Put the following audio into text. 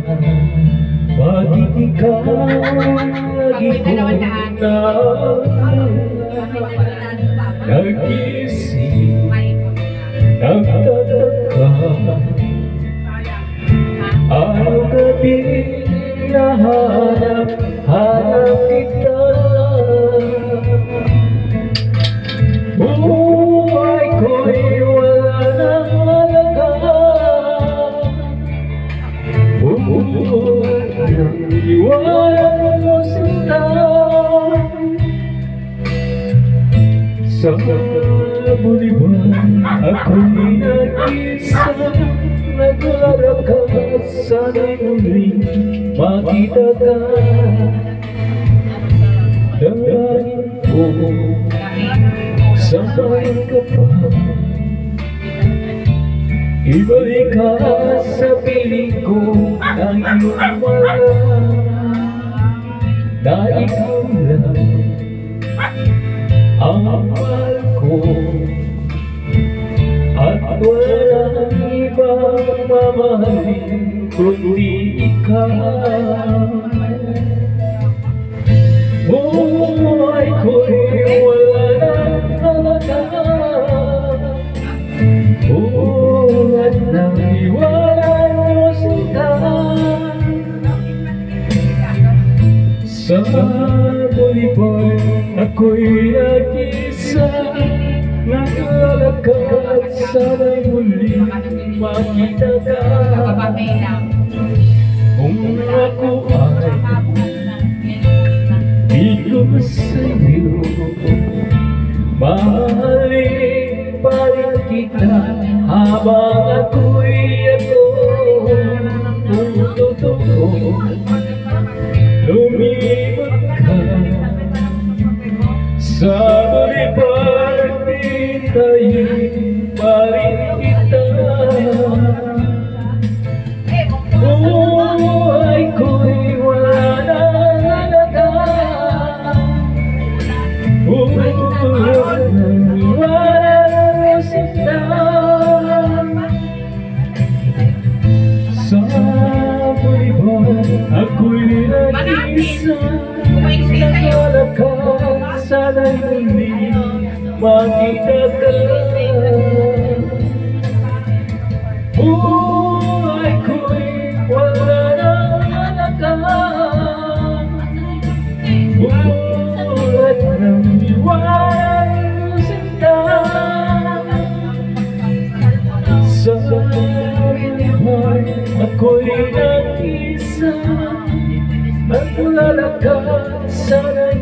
Bakit ikaw nag-ipon na nag-isip, nagtataka? Araw gabi hanap kita. Buhay ko'y wala nang halaga. Buhay nang iwanan mo sinta. Sa buliwan ako'y nag-isa, naglalakad, sana'y muling makita ka. Dalangin ko, samahan ka pa. Ibalik ka sa piling ko ng iyong wala, na ikaw lang ang mahal ko. At walang ibang mamahalin kundi ikaw. Buhay ko'y wala nang halaga. Buhat ng iwanan mo sinta. Sa buliwan ako'y nag-isa, naglalakad, sana'y muling makita ka. Kung ako ay ikaw sa'yo, mahalin pa rin kita habang ako'y kung totoo lumibot ka. Sa buliwan hintayin pa rin kita. Buhay ko'y wala nang halaga. Buhay nang iwanan mo sinta. Sa buliwan ako'y nag-isa, naglalakad, sana'y muling makita ka. Buhay ko'y wala nang halaga. Buhat ng iwanan mo sinta. Sa buliwan ako'y nag-isa, naglalakad, sana'y